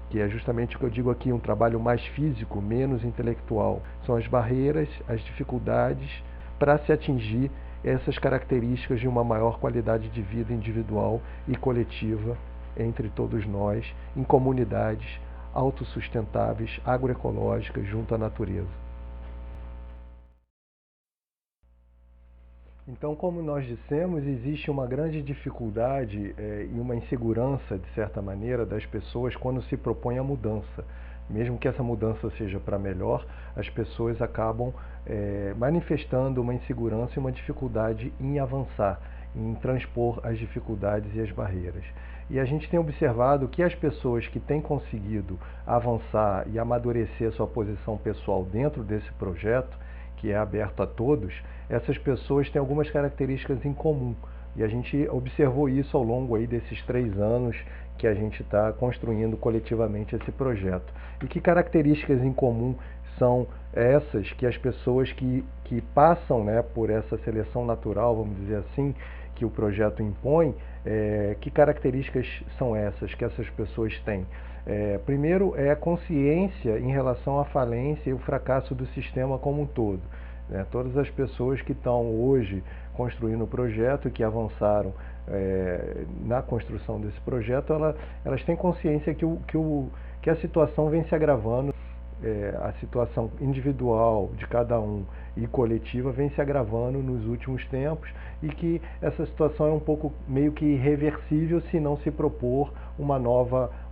B: que é justamente o que eu digo aqui, um trabalho mais físico, menos intelectual. São as barreiras, as dificuldades para se atingir essas características de uma maior qualidade de vida individual e coletiva entre todos nós, em comunidades autossustentáveis, agroecológicas, junto à natureza. Então, como nós dissemos, existe uma grande dificuldade e uma insegurança, de certa maneira, das pessoas quando se propõe a mudança. Mesmo que essa mudança seja para melhor, as pessoas acabam manifestando uma insegurança e uma dificuldade em avançar, em transpor as dificuldades e as barreiras. E a gente tem observado que as pessoas que têm conseguido avançar e amadurecer a sua posição pessoal dentro desse projeto, que é aberto a todos, essas pessoas têm algumas características em comum. E a gente observou isso ao longo aí desses 3 anos que a gente está construindo coletivamente esse projeto. E que características em comum são essas que as pessoas que passam, né, por essa seleção natural, vamos dizer assim, que o projeto impõe, que características são essas que essas pessoas têm? Primeiro é a consciência em relação à falência e o fracasso do sistema como um todo. Todas as pessoas que estão hoje construindo o projeto e que avançaram na construção desse projeto, elas têm consciência que a situação vem se agravando, a situação individual de cada um e coletiva vem se agravando nos últimos tempos e que essa situação é um pouco meio que irreversível se não se propor um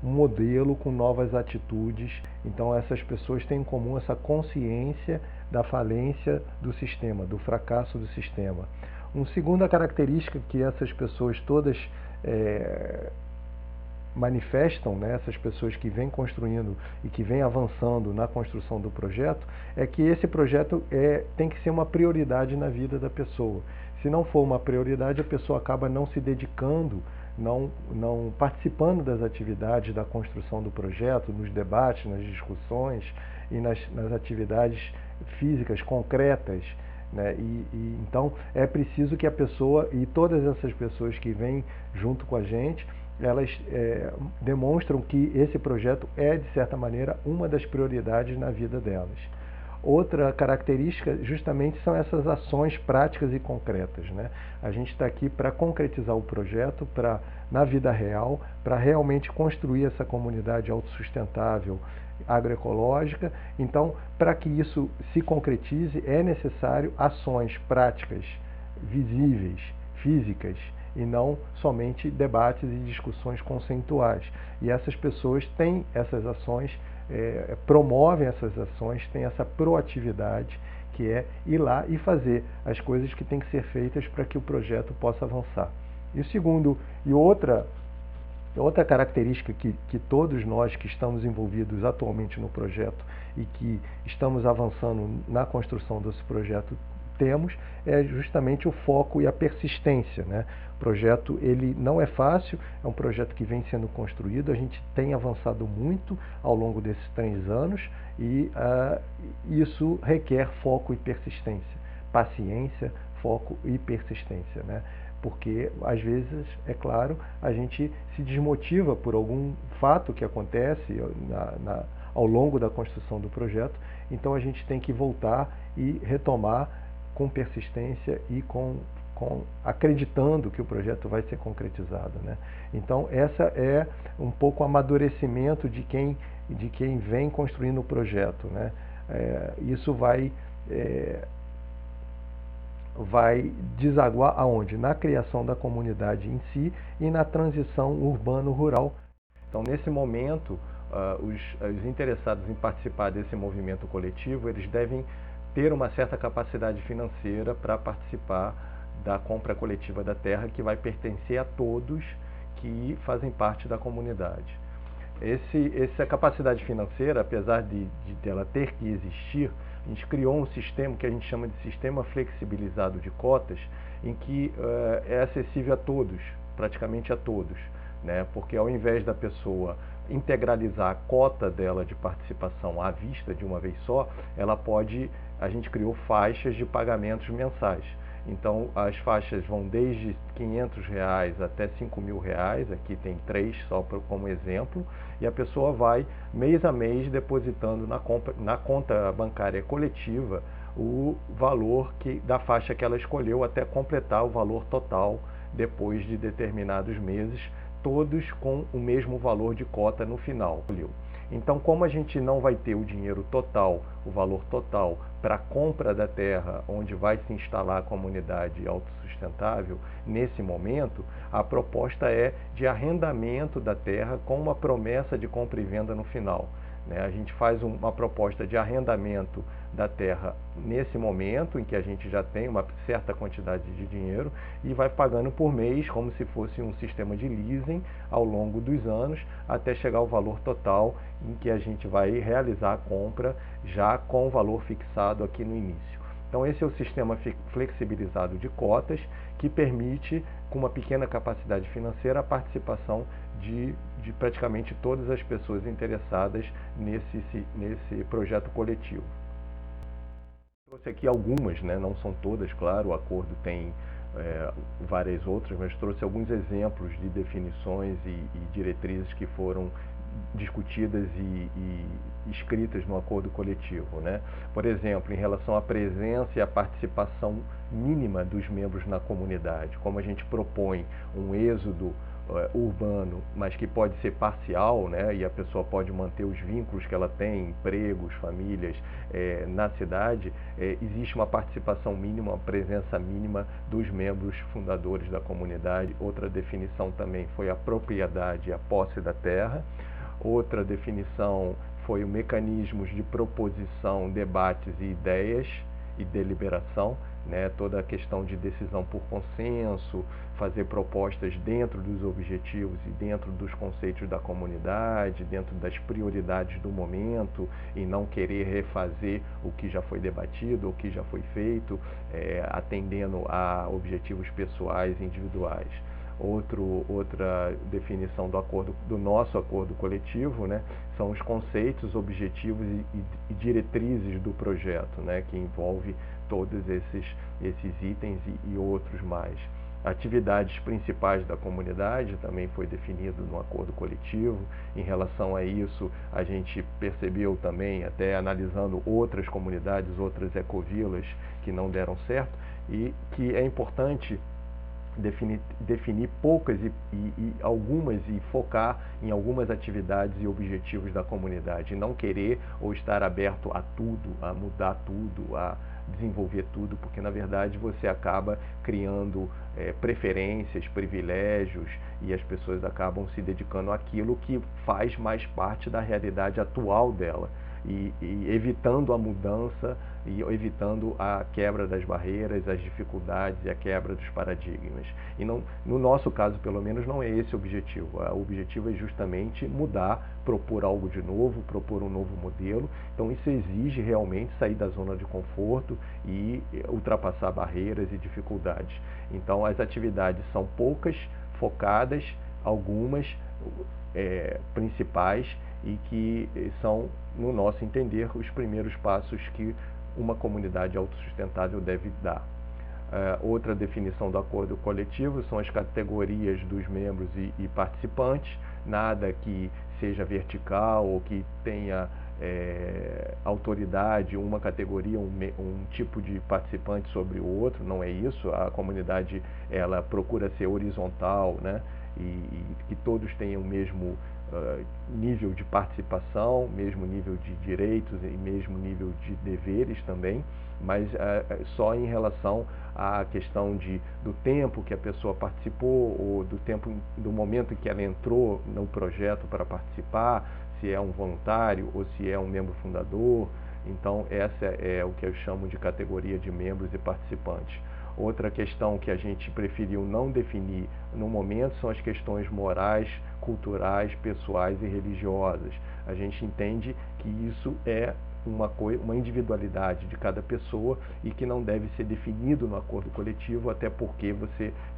B: modelo com novas atitudes. Então essas pessoas têm em comum essa consciência da falência do sistema, do fracasso do sistema. Uma segunda característica que essas pessoas todas manifestam, né, essas pessoas que vêm construindo e que vêm avançando na construção do projeto, é que esse projeto tem que ser uma prioridade na vida da pessoa. Se não for uma prioridade, a pessoa acaba não se dedicando, não participando das atividades da construção do projeto, nos debates, nas discussões e nas atividades físicas concretas, né? Então é preciso que a pessoa e todas essas pessoas que vêm junto com a gente, elas demonstram que esse projeto é, de certa maneira, uma das prioridades na vida delas. Outra característica justamente são essas ações práticas e concretas, né? A gente está aqui para concretizar o projeto na vida real, para realmente construir essa comunidade autossustentável, agroecológica. Então, para que isso se concretize, é necessário ações práticas, visíveis, físicas, e não somente debates e discussões conceituais. E essas pessoas têm essas ações, promovem essas ações, têm essa proatividade, que é ir lá e fazer as coisas que têm que ser feitas para que o projeto possa avançar. Outra característica que todos nós que estamos envolvidos atualmente no projeto e que estamos avançando na construção desse projeto temos é justamente o foco e a persistência, né? O projeto ele não é fácil, é um projeto que vem sendo construído, a gente tem avançado muito ao longo desses 3 anos e isso requer foco e persistência, paciência, foco e persistência, né? Porque às vezes, é claro, a gente se desmotiva por algum fato que acontece ao longo da construção do projeto, então a gente tem que voltar e retomar com persistência e com acreditando que o projeto vai ser concretizado, né? Então, essa é um pouco o amadurecimento de quem vem construindo o projeto, né? Isso vai desaguar aonde? Na criação da comunidade em si e na transição urbano-rural. Então, nesse momento, os interessados em participar desse movimento coletivo, eles devem ter uma certa capacidade financeira para participar da compra coletiva da terra, que vai pertencer a todos que fazem parte da comunidade. Essa capacidade financeira, apesar de ela ter que existir, a gente criou um sistema que a gente chama de sistema flexibilizado de cotas, em que é acessível a todos, praticamente a todos, né? Porque ao invés da pessoa integralizar a cota dela de participação à vista de uma vez só, a gente criou faixas de pagamentos mensais. Então, as faixas vão desde R$ 500 até R$ 5.000, aqui tem 3 só como exemplo, e a pessoa vai, mês a mês, depositando na conta bancária coletiva o valor da faixa que ela escolheu até completar o valor total depois de determinados meses, todos com o mesmo valor de cota no final. Então, como a gente não vai ter o dinheiro total, o valor total para a compra da terra onde vai se instalar a comunidade autossustentável, nesse momento, a proposta é de arrendamento da terra com uma promessa de compra e venda no final. A gente faz uma proposta de arrendamento da terra nesse momento em que a gente já tem uma certa quantidade de dinheiro e vai pagando por mês como se fosse um sistema de leasing ao longo dos anos até chegar ao valor total em que a gente vai realizar a compra já com o valor fixado aqui no início. Então esse é o sistema flexibilizado de cotas que permite, com uma pequena capacidade financeira, a participação de praticamente todas as pessoas interessadas nesse projeto coletivo. Trouxe aqui algumas, né? Não são todas, claro, o acordo tem várias outras, mas trouxe alguns exemplos de definições e diretrizes que foram discutidas e escritas no acordo coletivo, né? Por exemplo, em relação à presença e à participação mínima dos membros na comunidade, como a gente propõe um êxodo urbano, mas que pode ser parcial, né? E a pessoa pode manter os vínculos que ela tem, empregos, famílias, na cidade, existe uma participação mínima, uma presença mínima dos membros fundadores da comunidade. Outra definição também foi a propriedade e a posse da terra. Outra definição foi o mecanismos de proposição, debates e ideias e deliberação, né? Toda a questão de decisão por consenso, fazer propostas dentro dos objetivos e dentro dos conceitos da comunidade, dentro das prioridades do momento e não querer refazer o que já foi debatido, o que já foi feito, atendendo a objetivos pessoais e individuais. Outra definição do nosso acordo coletivo, né, são os conceitos, objetivos e diretrizes do projeto, né, que envolve todos esses itens e outros mais. Atividades principais da comunidade também foi definido no acordo coletivo. Em relação a isso, a gente percebeu também, até analisando outras comunidades, outras ecovilas que não deram certo, e que é importante definir poucas e algumas e focar em algumas atividades e objetivos da comunidade, e não querer ou estar aberto a tudo, a mudar tudo, a desenvolver tudo, porque na verdade você acaba criando preferências, privilégios, e as pessoas acabam se dedicando àquilo que faz mais parte da realidade atual dela. E evitando a mudança e evitando a quebra das barreiras, as dificuldades e a quebra dos paradigmas. E não, no nosso caso, pelo menos, não é esse o objetivo. O objetivo é justamente mudar, propor algo de novo, propor um novo modelo. Então isso exige realmente sair da zona de conforto e ultrapassar barreiras e dificuldades. Então as atividades são poucas, focadas, algumas principais, e que são, no nosso entender, os primeiros passos que uma comunidade autossustentável deve dar. Outra definição do acordo coletivo são as categorias dos membros e participantes, nada que seja vertical ou que tenha autoridade, uma categoria, um tipo de participante sobre o outro, não é isso. A comunidade, ela procura ser horizontal, né? E que todos tenham o mesmo nível de participação, mesmo nível de direitos e mesmo nível de deveres também, mas só em relação à questão do tempo que a pessoa participou, ou do momento em que ela entrou no projeto para participar, se é um voluntário ou se é um membro fundador. Então essa é o que eu chamo de categoria de membros e participantes. Outra questão que a gente preferiu não definir no momento são as questões morais, culturais, pessoais e religiosas. A gente entende que isso é uma individualidade de cada pessoa e que não deve ser definido no acordo coletivo, até porque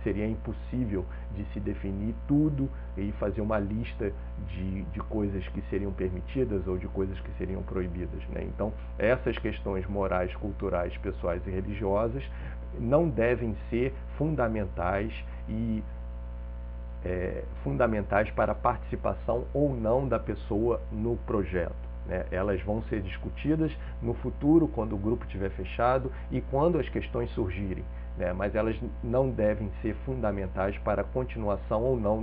B: seria impossível de se definir tudo e fazer uma lista de coisas que seriam permitidas ou de coisas que seriam proibidas, né? Então, essas questões morais, culturais, pessoais e religiosas não devem ser fundamentais para a participação ou não da pessoa no projeto, né? Elas vão ser discutidas no futuro, quando o grupo estiver fechado e quando as questões surgirem, né? Mas elas não devem ser fundamentais para a continuação ou não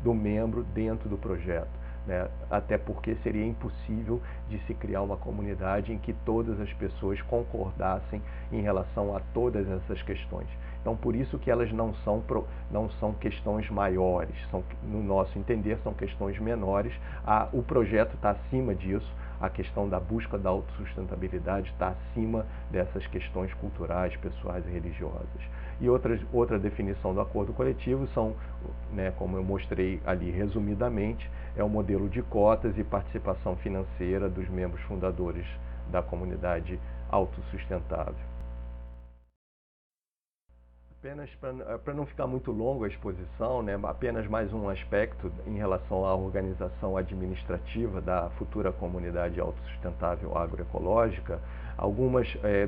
B: do membro dentro do projeto, né? Até porque seria impossível de se criar uma comunidade em que todas as pessoas concordassem em relação a todas essas questões. Então, por isso que elas não são questões maiores, no nosso entender, são questões menores. O projeto está acima disso, a questão da busca da autossustentabilidade está acima dessas questões culturais, pessoais e religiosas. E outra definição do acordo coletivo são, né, como eu mostrei ali resumidamente, é o modelo de cotas e participação financeira dos membros fundadores da comunidade autossustentável. Apenas para não ficar muito longo a exposição, né, apenas mais um aspecto em relação à organização administrativa da futura comunidade autossustentável agroecológica.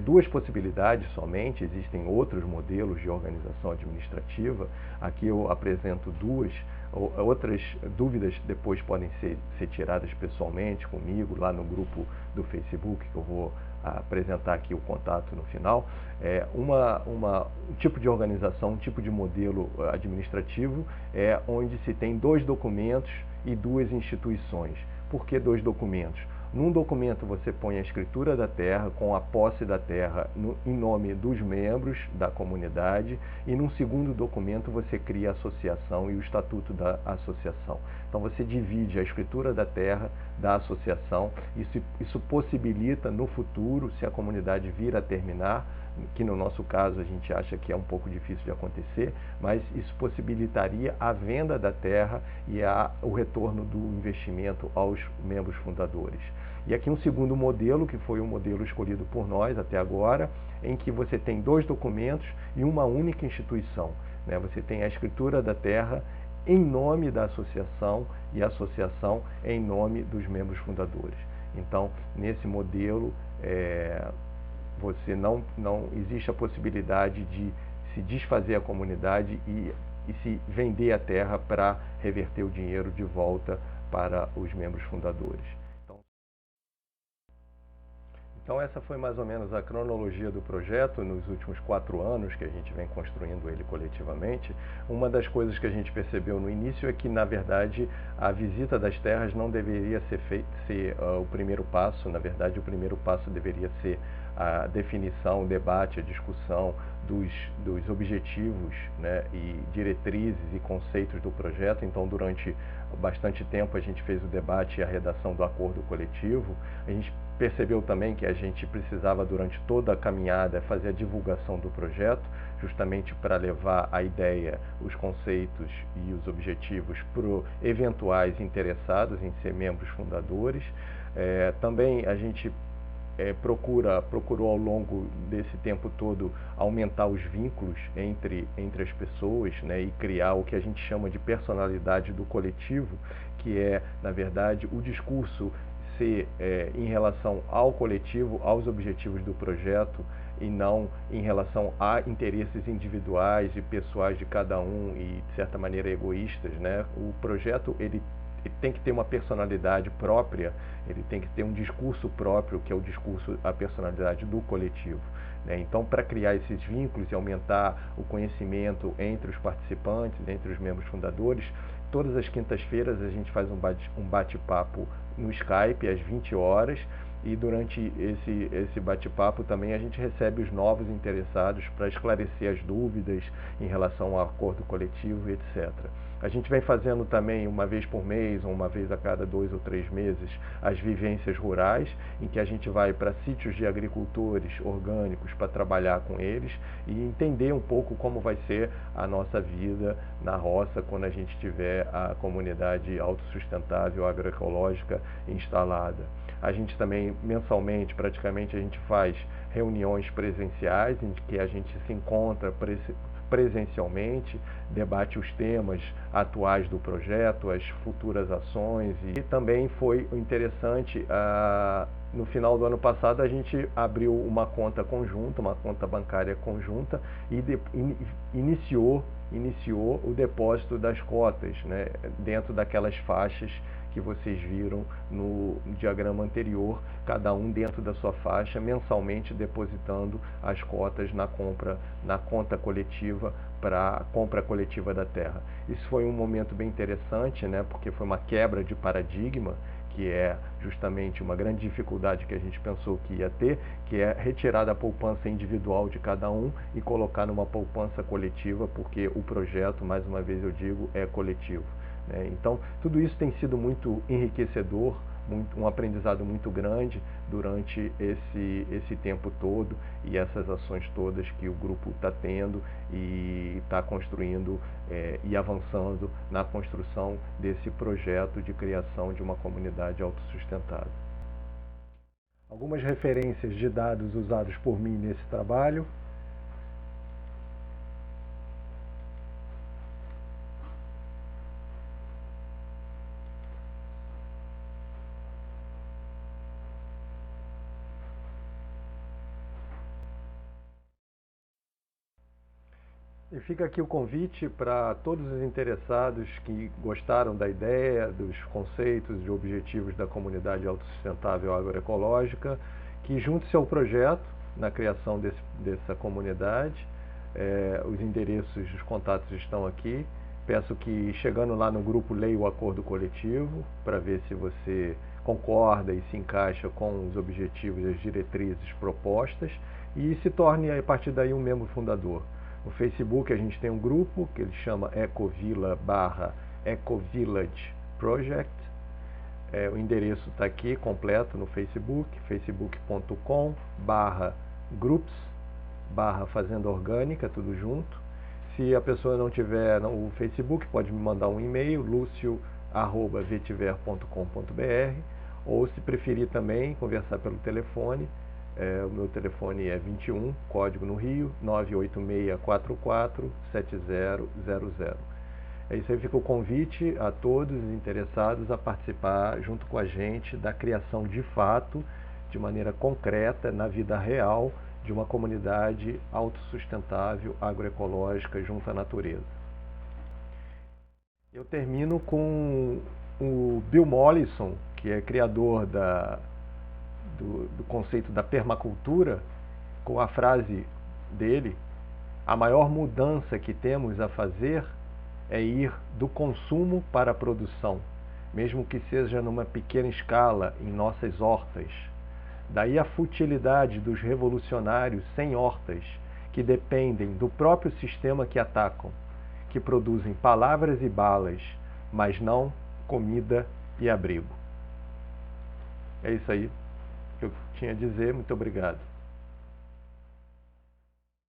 B: Duas possibilidades somente, existem outros modelos de organização administrativa. Aqui eu apresento duas. Outras dúvidas depois podem ser tiradas pessoalmente comigo lá no grupo do Facebook, que eu vou apresentar aqui o contato no final. Um tipo de organização, um tipo de modelo administrativo onde se tem dois documentos e duas instituições. Por que dois documentos? Num documento você põe a escritura da terra, com a posse da terra em nome dos membros da comunidade, e num segundo documento você cria a associação e o estatuto da associação. Então você divide a escritura da terra da associação. Isso possibilita no futuro, se a comunidade vir a terminar, que no nosso caso a gente acha que é um pouco difícil de acontecer, mas isso possibilitaria a venda da terra e o retorno do investimento aos membros fundadores. E aqui um segundo modelo, que foi o modelo escolhido por nós até agora, em que você tem dois documentos e uma única instituição, né? Você tem a escritura da terra em nome da associação e a associação em nome dos membros fundadores. Então, nesse modelo, não existe a possibilidade de se desfazer a comunidade e se vender a terra para reverter o dinheiro de volta para os membros fundadores. Então essa foi mais ou menos a cronologia do projeto nos últimos 4 anos que a gente vem construindo ele coletivamente. Uma das coisas que a gente percebeu no início é que, na verdade, a visita das terras não deveria ser o primeiro passo. Na verdade, o primeiro passo deveria ser a definição, o debate, a discussão dos objetivos, né, e diretrizes e conceitos do projeto. Então, durante bastante tempo a gente fez o debate e a redação do acordo coletivo. A gente percebeu também que a gente precisava, durante toda a caminhada, fazer a divulgação do projeto, justamente para levar a ideia, os conceitos e os objetivos para eventuais interessados em ser membros fundadores. Também a gente procurou ao longo desse tempo todo aumentar os vínculos entre as pessoas, né, e criar o que a gente chama de personalidade do coletivo, que é, na verdade, o discurso ser em relação ao coletivo, aos objetivos do projeto, e não em relação a interesses individuais e pessoais de cada um e, de certa maneira, egoístas, né? O projeto ele tem que ter uma personalidade própria, ele tem que ter um discurso próprio, que é o discurso, a personalidade do coletivo. Então, para criar esses vínculos e aumentar o conhecimento entre os participantes, entre os membros fundadores, todas as quintas-feiras a gente faz um bate-papo no Skype às 20 horas, e durante esse bate-papo também a gente recebe os novos interessados para esclarecer as dúvidas em relação ao acordo coletivo, etc. A gente vem fazendo também uma vez por mês, ou uma vez a cada 2 ou 3 meses, as vivências rurais, em que a gente vai para sítios de agricultores orgânicos para trabalhar com eles e entender um pouco como vai ser a nossa vida na roça quando a gente tiver a comunidade autossustentável agroecológica instalada. A gente também, mensalmente, praticamente, a gente faz reuniões presenciais, em que a gente se encontra presencialmente, debate os temas atuais do projeto, as futuras ações. E também foi interessante, no final do ano passado, a gente abriu uma conta conjunta, uma conta bancária conjunta, e iniciou o depósito das cotas, né, dentro daquelas faixas que vocês viram no diagrama anterior, cada um dentro da sua faixa, mensalmente depositando as cotas na conta coletiva para a compra coletiva da terra. Isso foi um momento bem interessante, né, porque foi uma quebra de paradigma, que é justamente uma grande dificuldade que a gente pensou que ia ter, que é retirar da poupança individual de cada um e colocar numa poupança coletiva, porque o projeto, mais uma vez eu digo, é coletivo. Então, tudo isso tem sido muito enriquecedor, um aprendizado muito grande durante esse tempo todo e essas ações todas que o grupo está tendo e está construindo e avançando na construção desse projeto de criação de uma comunidade autossustentável. Algumas referências de dados usados por mim nesse trabalho. E fica aqui o convite para todos os interessados que gostaram da ideia, dos conceitos e objetivos da comunidade autossustentável agroecológica, que junte-se ao projeto na criação dessa comunidade. Os endereços, os contatos estão aqui. Peço que, chegando lá no grupo, leia o acordo coletivo para ver se você concorda e se encaixa com os objetivos e as diretrizes propostas e se torne, a partir daí, um membro fundador. No Facebook a gente tem um grupo que ele chama Ecovilla/Ecovillage Project. O endereço está aqui completo no Facebook, facebook.com/groups/fazenda orgânica, tudo junto. Se a pessoa não tiver o Facebook, pode me mandar um e-mail, lucio@vetiver.com.br, ou se preferir também conversar pelo telefone. O meu telefone é 21, código no Rio, 986447000. Isso aí, fica o convite a todos os interessados a participar junto com a gente da criação de fato, de maneira concreta, na vida real, de uma comunidade autossustentável, agroecológica, junto à natureza. Eu termino com o Bill Mollison, que é criador do conceito da permacultura, com a frase dele: a maior mudança que temos a fazer é ir do consumo para a produção, mesmo que seja numa pequena escala em nossas hortas. Daí a futilidade dos revolucionários sem hortas, que dependem do próprio sistema que atacam, que produzem palavras e balas, mas não comida e abrigo. É isso aí que eu tinha a dizer. Muito obrigado.